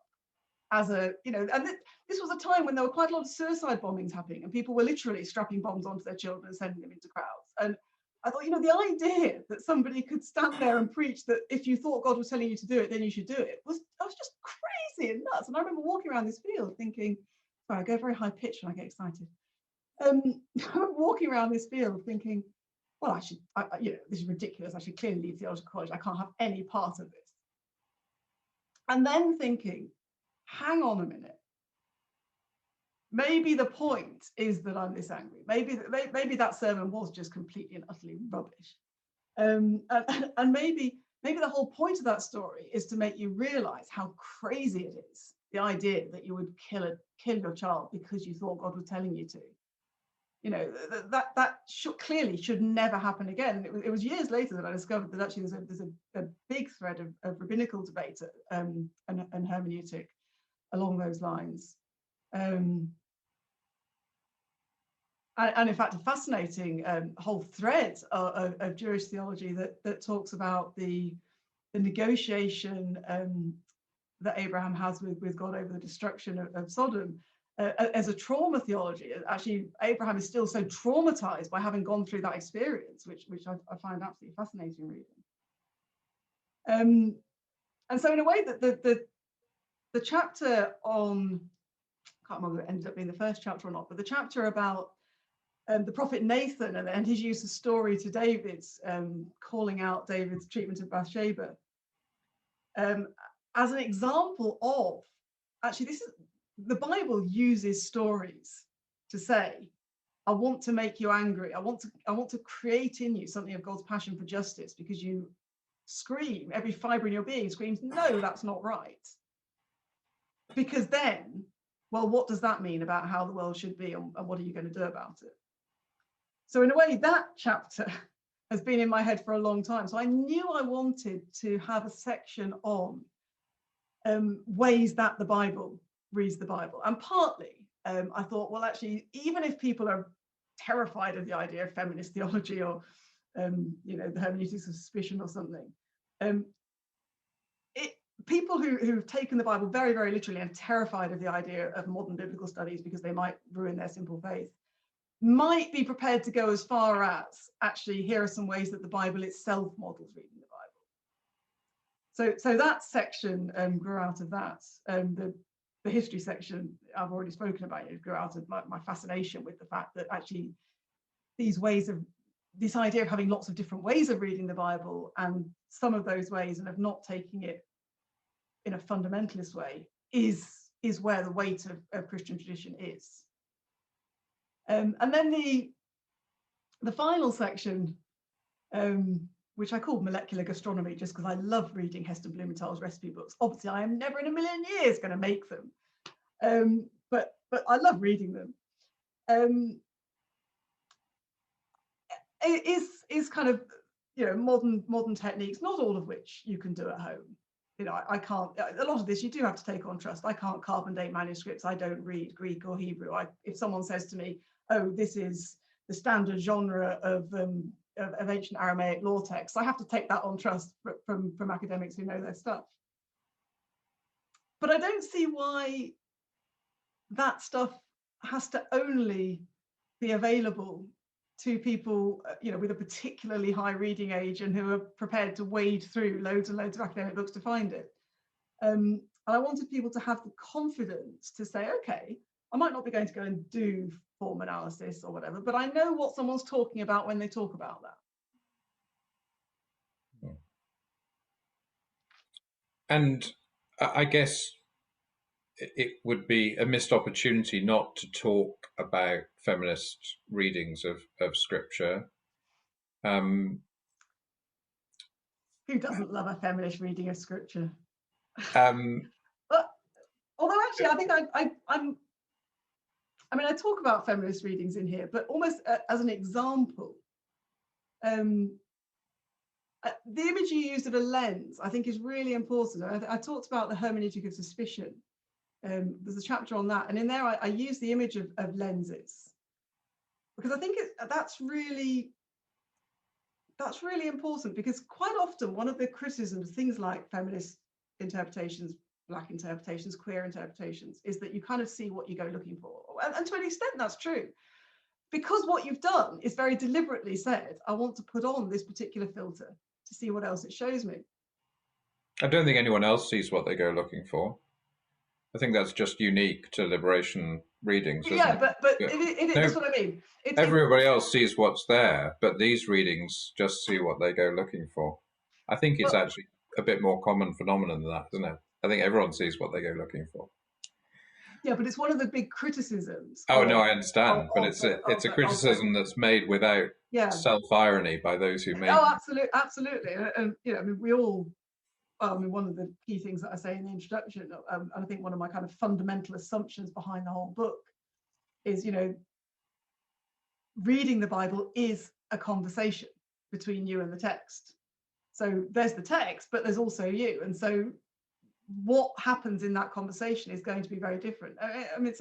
as a, and this was a time when there were quite a lot of suicide bombings happening, and people were literally strapping bombs onto their children and sending them into crowds. And I thought, the idea that somebody could stand there and preach that if you thought God was telling you to do it, then you should do it, I was just crazy and nuts. And I remember walking around this field thinking, sorry, I go very high pitched when I get excited. Walking around this field thinking, well, this is ridiculous. I should clearly leave theological college. I can't have any part of this. And then thinking, hang on a minute. Maybe the point is that I'm this angry. Maybe that sermon was just completely and utterly rubbish. And maybe the whole point of that story is to make you realize how crazy it is, the idea that you would kill your child because you thought God was telling you to. That clearly should never happen again. It was years later that I discovered that actually there's a big thread of rabbinical debate and hermeneutic along those lines. And in fact, a fascinating whole thread of Jewish theology that talks about the negotiation that Abraham has with God over the destruction of Sodom as a trauma theology. Actually, Abraham is still so traumatized by having gone through that experience, which I find absolutely fascinating reading. And so in a way, that the chapter on, I can't remember if it ended up being the first chapter or not, but the chapter about the prophet Nathan and his use of story to David's calling out David's treatment of Bathsheba as an example of, actually, the Bible uses stories to say, I want to make you angry. I want to create in you something of God's passion for justice, because you scream, every fiber in your being screams, no, that's not right. Because then, well, what does that mean about how the world should be, and what are you going to do about it? So in a way, that chapter has been in my head for a long time. So I knew I wanted to have a section on ways that the Bible reads the Bible. And partly, I thought, well, actually, even if people are terrified of the idea of feminist theology or, the hermeneutics of suspicion or something, people who've taken the Bible very, very literally and terrified of the idea of modern biblical studies because they might ruin their simple faith, might be prepared to go as far as, actually, here are some ways that the Bible itself models reading the Bible. So that section grew out of that. The history section I've already spoken about, grew out of my fascination with the fact that actually this idea of having lots of different ways of reading the Bible, and some of those ways, and of not taking it in a fundamentalist way, is where the weight of Christian tradition is. And then the final section, which I called Molecular Gastronomy, just because I love reading Heston Blumenthal's recipe books. Obviously, I am never in a million years going to make them, but I love reading them. It is kind of, modern techniques, not all of which you can do at home. I can't, a lot of this you do have to take on trust. I can't carbon date manuscripts. I don't read Greek or Hebrew. If someone says to me, oh, this is the standard genre of ancient Aramaic law texts, I have to take that on trust from academics who know their stuff. But I don't see why that stuff has to only be available to people, with a particularly high reading age and who are prepared to wade through loads and loads of academic books to find it. And I wanted people to have the confidence to say, okay, I might not be going to go and do form analysis or whatever, but I know what someone's talking about when they talk about that. And I guess it would be a missed opportunity not to talk about feminist readings of scripture. Who doesn't love a feminist reading of scripture? But although actually, I think I talk about feminist readings in here, but almost as an example, the image you used of a lens, I think, is really important. I talked about the hermeneutic of suspicion. There's a chapter on that, and in there I use the image of lenses, because I think that's really important, because quite often one of the criticisms of things like feminist interpretations, Black interpretations, queer interpretations, is that you kind of see what you go looking for, and to an extent that's true. because what you've done is very deliberately said, I want to put on this particular filter to see what else it shows me. I don't think anyone else sees what they go looking for. I think that's just unique to liberation readings, isn't Yeah, it? but that's what I mean. Everybody else sees what's there, but these readings just see what they go looking for. I think it's Well, actually a bit more common phenomenon than that, isn't it? I think everyone sees what they go looking for. yeah, but it's one of the big criticisms Oh no, of I understand, but it's a criticism that's made without yeah. self-irony by those who make. Oh, absolutely. And you know, I mean, we all. Well, I mean, one of the key things that I say in the introduction, and I think one of my kind of fundamental assumptions behind the whole book is, you know, reading the Bible is a conversation between you and the text. So there's the text, but there's also you. And so what happens in that conversation is going to be very different. I mean, it's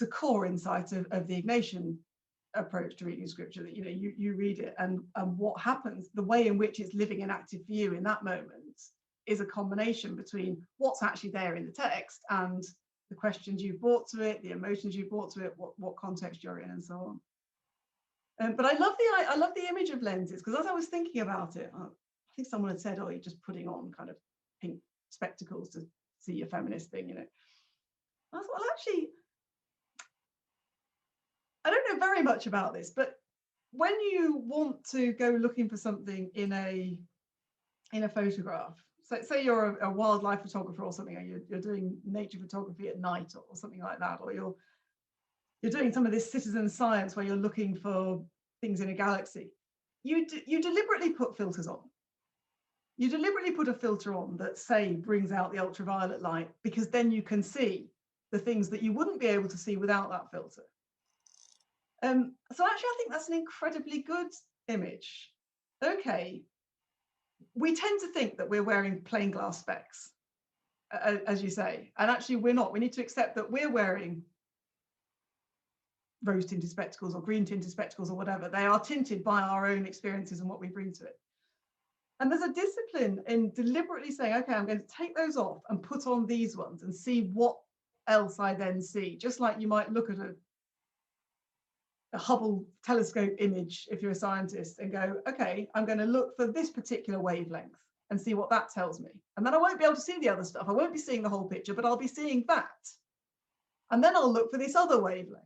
a core insight of the Ignatian approach to reading scripture, that, you know, you read it, and what happens, the way in which it's living and active for you in that moment is a combination between what's actually there in the text and the questions you've brought to it, the emotions you've brought to it, what context you're in, and so on. But I love the image of lenses, because as I was thinking about it, I think someone had said, "Oh, you're just putting on kind of pink spectacles to see your feminist thing," you know. I thought, well, actually, I don't know very much about this, but when you want to go looking for something in a photograph, so say you're a wildlife photographer or something, or you're doing nature photography at night or something like that, or you're doing some of this citizen science where you're looking for things in a galaxy, you deliberately put filters on. You deliberately put a filter on that, say, brings out the ultraviolet light, because then you can see the things that you wouldn't be able to see without that filter. So actually, I think that's an incredibly good image. Okay, we tend to think that we're wearing plain glass specs, as you say, and actually we're not. We need to accept that we're wearing rose tinted spectacles or green tinted spectacles or whatever. They are tinted by our own experiences and what we bring to it. And there's a discipline in deliberately saying, okay, I'm going to take those off and put on these ones and see what else I then see. Just like you might look at a Hubble telescope image if you're a scientist and go, okay, I'm going to look for this particular wavelength and see what that tells me. And then I won't be able to see the other stuff. I won't be seeing the whole picture, but I'll be seeing that. And then I'll look for this other wavelength.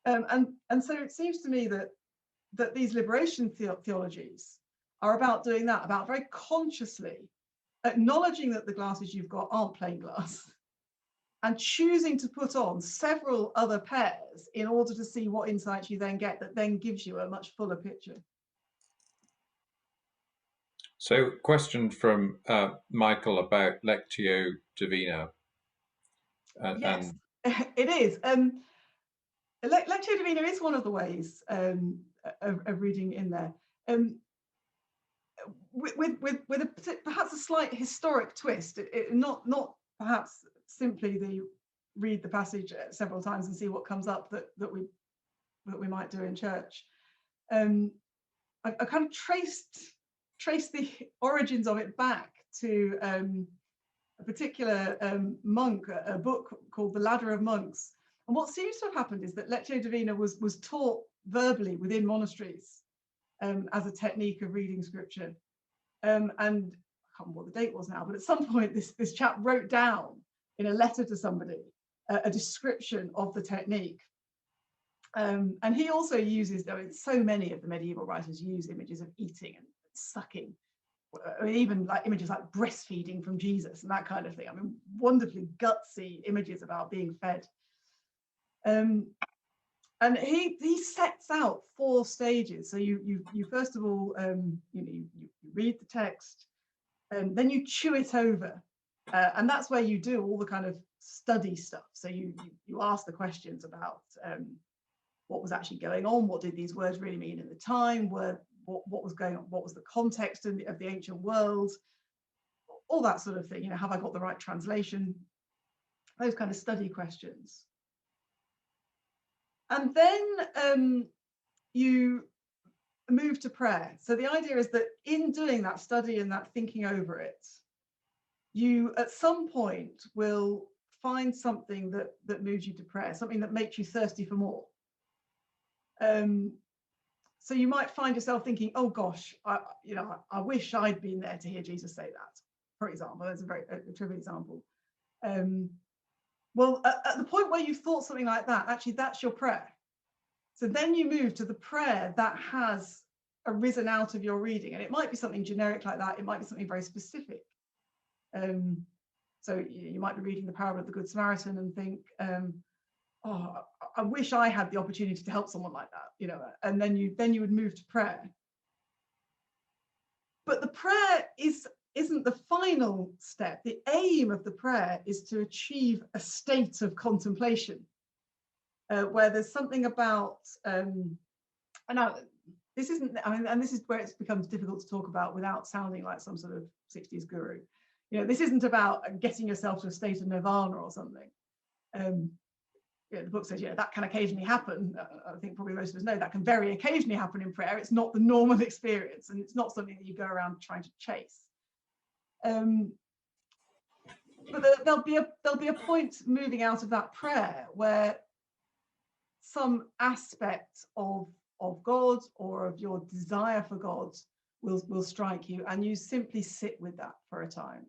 And so it seems to me that these liberation theologies are about doing that, about very consciously acknowledging that the glasses you've got aren't plain glass, and choosing to put on several other pairs in order to see what insights you then get, that then gives you a much fuller picture. So, question from Michael about Lectio Divina. Yes, it is. Lectio Divina is one of the ways of reading in there. With perhaps a slight historic twist, not perhaps simply the read the passage several times and see what comes up that we might do in church. I kind of traced the origins of it back to a particular monk, a book called The Ladder of Monks. And what seems to have happened is that Lectio Divina was taught verbally within monasteries as a technique of reading scripture. And I can't remember what the date was now, but at some point this chap wrote down in a letter to somebody a description of the technique. And he also uses, I mean, so many of the medieval writers use images of eating and sucking, I mean, even like images like breastfeeding from Jesus and that kind of thing. I mean, wonderfully gutsy images about being fed. And he sets out 4 stages. So you first of all, you read the text, and then you chew it over, and that's where you do all the kind of study stuff. So you ask the questions about what was actually going on, what did these words really mean in the time, what was going on, what was the context of the ancient world, all that sort of thing. You know, have I got the right translation? Those kind of study questions. And then you move to prayer. So the idea is that in doing that study and that thinking over it, you at some point will find something that moves you to prayer, something that makes you thirsty for more. So you might find yourself thinking, oh gosh, I wish I'd been there to hear Jesus say that, for example. That's a very trivial example. Well, at the point where you thought something like that, actually that's your prayer. So then you move to the prayer that has arisen out of your reading, and it might be something generic like that. It might be something very specific. So you might be reading the parable of the Good Samaritan and think, oh, I wish I had the opportunity to help someone like that, and then you would move to prayer. But the prayer isn't the final step. The aim of the prayer is to achieve a state of contemplation, where there's something about, and now this isn't, and this is where it becomes difficult to talk about without sounding like some sort of 60s guru. This isn't about getting yourself to a state of nirvana or something. The book says, that can occasionally happen. I think probably most of us know that can very occasionally happen in prayer. It's not the normal experience, and it's not something that you go around trying to chase. But there'll be a point moving out of that prayer where some aspect of God or of your desire for God will strike you, and you simply sit with that for a time.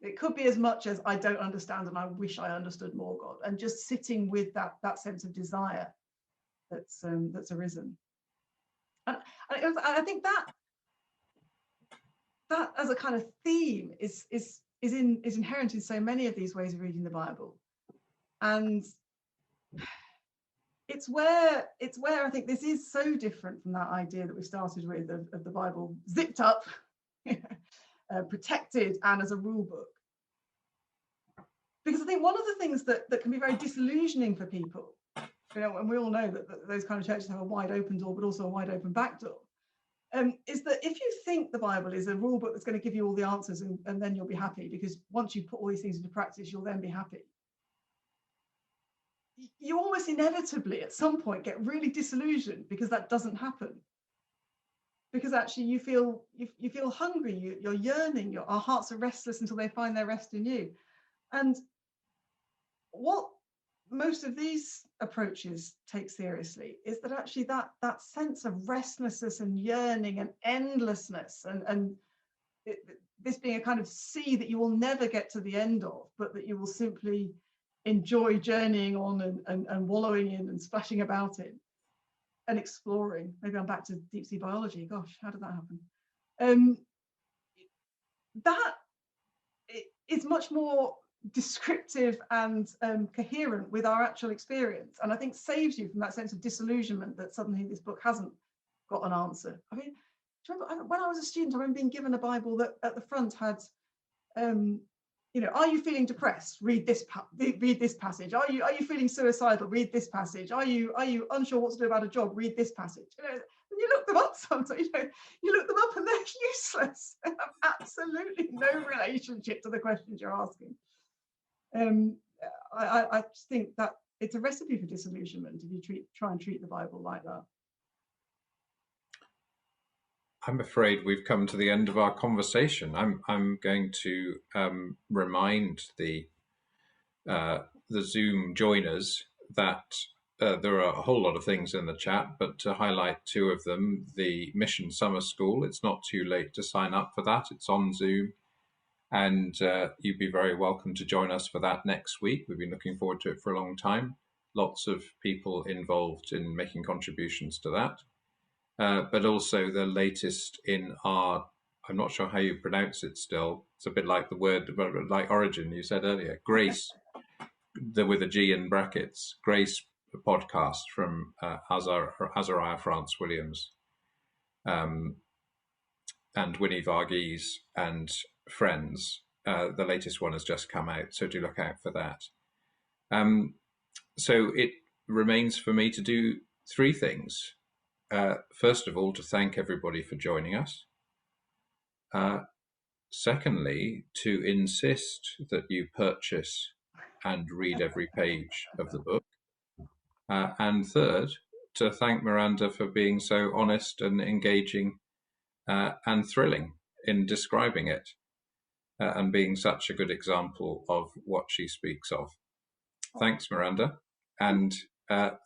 It could be as much as I don't understand and I wish I understood more God, and just sitting with that sense of desire that's arisen. And I think that as a kind of theme is inherent in so many of these ways of reading the Bible, and it's where I think this is so different from that idea that we started with of the Bible zipped up, protected, and as a rule book. Because I think one of the things that can be very disillusioning for people, and we all know that those kind of churches have a wide open door, but also a wide open back door, is that if you think the Bible is a rule book that's going to give you all the answers and then you'll be happy, because once you put all these things into practice, you'll then be happy, you almost inevitably at some point get really disillusioned because that doesn't happen. Because actually you feel hungry, you're yearning, our hearts are restless until they find their rest in you. And what most of these approaches take seriously is that actually that sense of restlessness and yearning and endlessness and this being a kind of sea that you will never get to the end of, but that you will simply enjoy journeying on and wallowing in and splashing about in and exploring. Maybe I'm back to deep sea biology. Gosh, how did that happen? That is much more descriptive and coherent with our actual experience, and I think saves you from that sense of disillusionment that suddenly this book hasn't got an answer. I mean, do you remember when I was a student, I remember being given a Bible that at the front had are you feeling depressed? Read this passage. Are you feeling suicidal? Read this passage. Are you unsure what to do about a job? Read this passage. And you look them up sometimes. You look them up and they're useless. They have absolutely no relationship to the questions you're asking. I just think that it's a recipe for disillusionment if you try and treat the Bible like that. I'm afraid we've come to the end of our conversation. I'm going to remind the Zoom joiners that there are a whole lot of things in the chat, but to highlight two of them: the Mission Summer School. It's not too late to sign up for that. It's on Zoom, and you'd be very welcome to join us for that next week. We've been looking forward to it for a long time. Lots of people involved in making contributions to that. But also the latest in our, I'm not sure how you pronounce it still, it's a bit like the word, like origin you said earlier, Grace, with a G in brackets, Grace podcast from Azariah France Williams and Winnie Varghese and friends. The latest one has just come out, so do look out for that. So it remains for me to do three things. First of all, to thank everybody for joining us. Secondly, to insist that you purchase and read every page of the book. And third, to thank Miranda for being so honest and engaging and thrilling in describing it and being such a good example of what she speaks of. Thanks, Miranda. And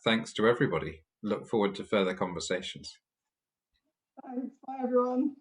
thanks to everybody. look forward to further conversations. Thanks. Bye, everyone.